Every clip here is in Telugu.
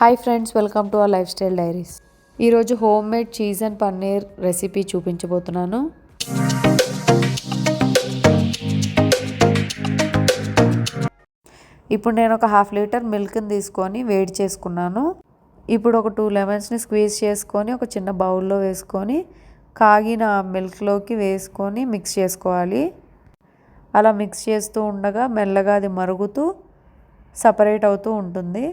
Hi friends, welcome to our lifestyle diaries. ఈరోజు homemade cheese and paneer recipe చూపించబోతున్నాను. ఇప్పుడు నేను ఒక 1/2 లీటర్ మిల్క్ని తీసుకొని వేడి చేసుకున్నాను. ఇప్పుడు ఒక 2 లెమన్స్ని స్క్వీజ్ చేసుకొని ఒక చిన్న బౌల్లో వేసుకొని కాగిన మిల్క్లోకి వేసుకొని మిక్స్ చేసుకోవాలి. అలా మిక్స్ చేస్తూ ఉండగా మెల్లగా అది మరుగుతూ సపరేట్ అవుతూ ఉంటుంది.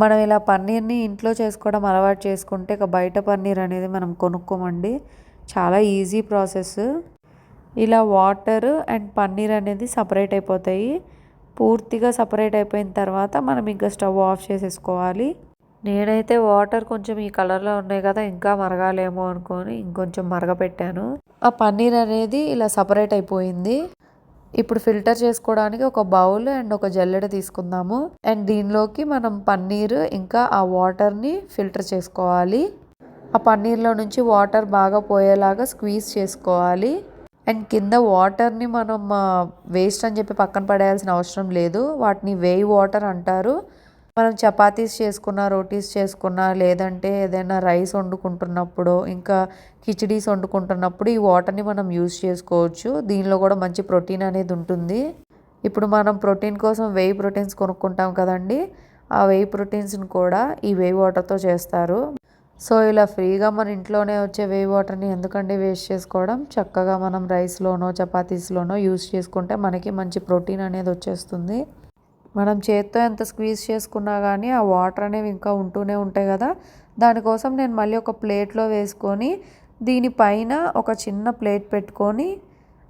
మనం ఇలా పన్నీర్ని ఇంట్లో చేసుకోవడం అలవాటు చేసుకుంటే ఇక బయట పన్నీర్ అనేది మనం కొనుక్కోమండి. చాలా ఈజీ ప్రాసెస్. ఇలా వాటర్ అండ్ పన్నీర్ అనేది సపరేట్ అయిపోతాయి. పూర్తిగా సపరేట్ అయిపోయిన తర్వాత మనం ఇంకా స్టవ్ ఆఫ్ చేసేసుకోవాలి. నేనైతే వాటర్ కొంచెం ఈ కలర్లో ఉన్నాయి కదా, ఇంకా మరగాలేమో అనుకొని ఇంకొంచెం మరగపెట్టాను. ఆ పన్నీర్ అనేది ఇలా సపరేట్ అయిపోయింది. ఇప్పుడు ఫిల్టర్ చేసుకోవడానికి ఒక బౌల్ అండ్ ఒక జల్లెడ తీసుకుందాము. అండ్ దీనిలోకి మనం పన్నీర్ ఇంకా ఆ వాటర్ని ఫిల్టర్ చేసుకోవాలి. ఆ పన్నీర్లో నుంచి వాటర్ బాగా పోయేలాగా స్క్వీజ్ చేసుకోవాలి. అండ్ కింద వాటర్ని మనం వేస్ట్ అని చెప్పి పక్కన పడేయాల్సిన అవసరం లేదు. వాటిని వేయి వాటర్ అంటారు. మనం చపాతీస్ చేసుకున్నా, రోటీస్ చేసుకున్నా, లేదంటే ఏదైనా రైస్ వండుకుంటున్నప్పుడు, ఇంకా కిచిడీస్ వండుకుంటున్నప్పుడు ఈ వాటర్ని మనం యూజ్ చేసుకోవచ్చు. దీనిలో కూడా మంచి ప్రోటీన్ అనేది ఉంటుంది. ఇప్పుడు మనం ప్రోటీన్ కోసం వేయి ప్రోటీన్స్ కొనుక్కుంటాం కదండి, ఆ వేయి ప్రోటీన్స్ని కూడా ఈ వేయి వాటర్తో చేస్తారు. సో ఇలా ఫ్రీగా మన ఇంట్లోనే వచ్చే వేయి వాటర్ని ఎందుకండి వేస్ట్ చేసుకోవడం. చక్కగా మనం రైస్లోనో చపాతీస్లోనో యూజ్ చేసుకుంటే మనకి మంచి ప్రోటీన్ అనేది వచ్చేస్తుంది. మనం చేత్తో ఎంత స్క్వీజ్ చేసుకున్నా కానీ ఆ వాటర్ అనేవి ఇంకా ఉంటూనే ఉంటాయి కదా. దానికోసం నేను మళ్ళీ ఒక ప్లేట్లో వేసుకొని దీనిపైన ఒక చిన్న ప్లేట్ పెట్టుకొని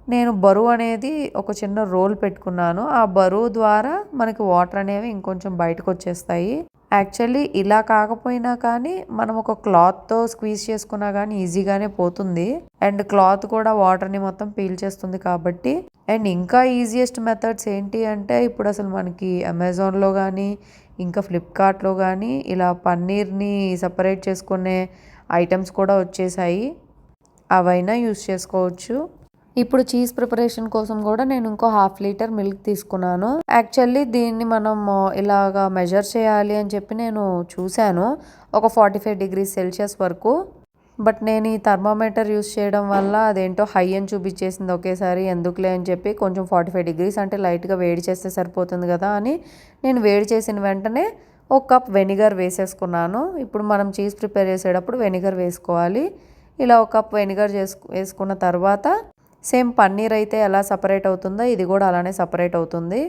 నేను బరువు అనేది ఒక చిన్న రోల్ పెట్టుకున్నాను. ఆ బరువు ద్వారా మనకి వాటర్ అనేవి ఇంకొంచెం బయటకు వచ్చేస్తాయి. యాక్చువల్లీ ఇలా కాకపోయినా కానీ మనం ఒక క్లాత్తో స్క్వీజ్ చేసుకున్నా కానీ ఈజీగానే పోతుంది. అండ్ క్లాత్ కూడా వాటర్ని మొత్తం పీల్చేస్తుంది కాబట్టి. అండ్ ఇంకా ఈజియెస్ట్ మెథడ్స్ ఏంటి అంటే ఇప్పుడు అసలు మనకి అమెజాన్లో కానీ ఇంకా ఫ్లిప్కార్ట్లో కానీ ఇలా పన్నీర్ని సపరేట్ చేసుకునే ఐటమ్స్ కూడా వచ్చేసాయి. అవైనా యూస్ చేసుకోవచ్చు. ఇప్పుడు చీజ్ ప్రిపరేషన్ కోసం కూడా నేను ఇంకో 1/2 లీటర్ మిల్క్ తీసుకున్నాను. యాక్చువల్లీ దీన్ని మనం ఇలాగా మెజర్ చేయాలి అని చెప్పి నేను చూశాను ఒక 45 డిగ్రీస్ సెల్సియస్ వరకు. బట్ నేను ఈ థర్మోమీటర్ యూస్ చేయడం వల్ల అదేంటో హై అని చూపించేసింది ఒకేసారి. ఎందుకులే అని చెప్పి కొంచెం 45 డిగ్రీస్ అంటే లైట్గా వేడి చేస్తే సరిపోతుంది కదా అని నేను వేడి చేసిన వెంటనే ఒక కప్ వెనిగర్ వేసేసుకున్నాను. ఇప్పుడు మనం చీజ్ ప్రిపేర్ చేసేటప్పుడు వెనిగర్ వేసుకోవాలి. ఇలా ఒక కప్ వెనిగర్ వేసుకున్న తర్వాత సేమ్ పన్నీర్ అయితే ఎలా సపరేట్ అవుతుందో ఇది కూడా అలానే సపరేట్ అవుతుంది.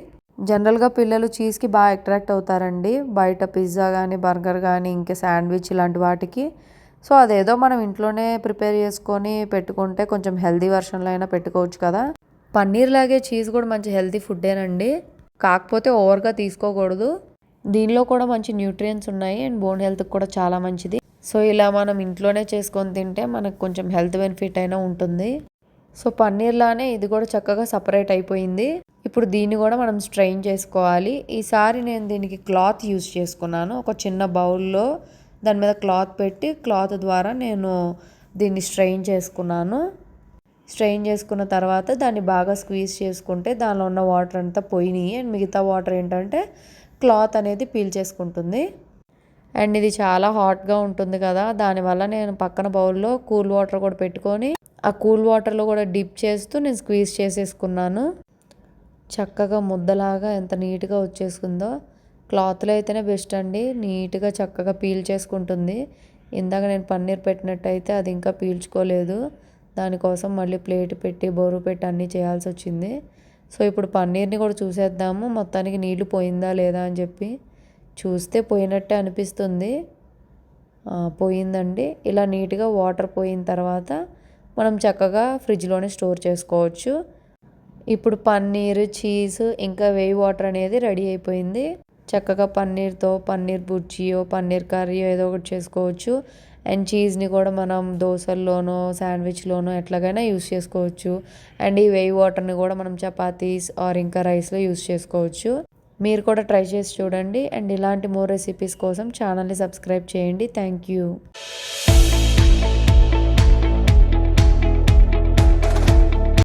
జనరల్గా పిల్లలు చీజ్కి బాగా అట్రాక్ట్ అవుతారండి, బయట పిజ్జా కానీ బర్గర్ కానీ ఇంకా శాండ్విచ్ ఇలాంటి వాటికి. సో అదేదో మనం ఇంట్లోనే ప్రిపేర్ చేసుకొని పెట్టుకుంటే కొంచెం హెల్తీ వర్షన్లో అయినా పెట్టుకోవచ్చు కదా. పన్నీర్ లాగే చీజ్ కూడా మంచి హెల్తీ ఫుడ్డేనండి, కాకపోతే ఓవర్గా తీసుకోకూడదు. దీనిలో కూడా మంచి న్యూట్రియంట్స్ ఉన్నాయి అండ్ బోన్ హెల్త్కి కూడా చాలా మంచిది. సో ఇలా మనం ఇంట్లోనే చేసుకొని తింటే మనకు కొంచెం హెల్త్ బెనిఫిట్ అయినా ఉంటుంది. సో పన్నీర్లానే ఇది కూడా చక్కగా సపరేట్ అయిపోయింది. ఇప్పుడు దీన్ని కూడా మనం స్ట్రెయిన్ చేసుకోవాలి. ఈసారి నేను దీనికి క్లాత్ యూజ్ చేసుకున్నాను. ఒక చిన్న బౌల్లో దాని మీద క్లాత్ పెట్టి క్లాత్ ద్వారా నేను దీన్ని స్ట్రెయిన్ చేసుకున్నాను. స్ట్రెయిన్ చేసుకున్న తర్వాత దాన్ని బాగా స్క్వీజ్ చేసుకుంటే దానిలో ఉన్న వాటర్ అంతా పోయినాయి. అండ్ మిగతా వాటర్ ఏంటంటే క్లాత్ అనేది పీల్చేసుకుంటుంది. అండ్ ఇది చాలా హాట్గా ఉంటుంది కదా, దానివల్ల నేను పక్కన బౌల్లో కూల్ వాటర్ కూడా పెట్టుకొని ఆ కూల్ వాటర్లో కూడా డిప్ చేస్తూ నేను స్క్వీజ్ చేసేసుకున్నాను. చక్కగా ముద్దలాగా ఎంత నీట్గా వచ్చేసుకుందో. క్లాత్లో అయితేనే బెస్ట్ అండి, నీట్గా చక్కగా పీల్ చేసుకుంటుంది. ఇందాక నేను పన్నీర్ పెట్టినట్టయితే అది ఇంకా పీల్చుకోలేదు. దానికోసం మళ్ళీ ప్లేట్ పెట్టి బరువు పెట్టి అన్నీ చేయాల్సి వచ్చింది. సో ఇప్పుడు పన్నీర్ని కూడా చూసేద్దాము మొత్తానికి నీళ్లు పోయిందా లేదా అని చెప్పి. చూస్తే పోయినట్టే అనిపిస్తుంది. పోయిందండి. ఇలా నీట్గా వాటర్ పోయిన తర్వాత మనం చక్కగా ఫ్రిడ్జ్లోనే స్టోర్ చేసుకోవచ్చు. ఇప్పుడు పన్నీర్, చీజ్ ఇంకా వేయి వాటర్ అనేది రెడీ అయిపోయింది. చక్కగా పన్నీర్తో పన్నీర్ బుర్జియో పన్నీర్ కర్రీయో ఏదో ఒకటి చేసుకోవచ్చు. అండ్ చీజ్ని కూడా మనం దోశల్లోనో శాండ్విచ్లోనో ఎట్లాగైనా యూస్ చేసుకోవచ్చు. అండ్ ఈ వేయి వాటర్ని కూడా మనం చపాతీస్ ఆర్ ఇంకా రైస్లో యూస్ చేసుకోవచ్చు. మీరు కూడా ట్రై చేసి చూడండి. అండ్ ఇలాంటి మోర్ రెసిపీస్ కోసం ఛానల్ని సబ్స్క్రైబ్ చేయండి. Thank you.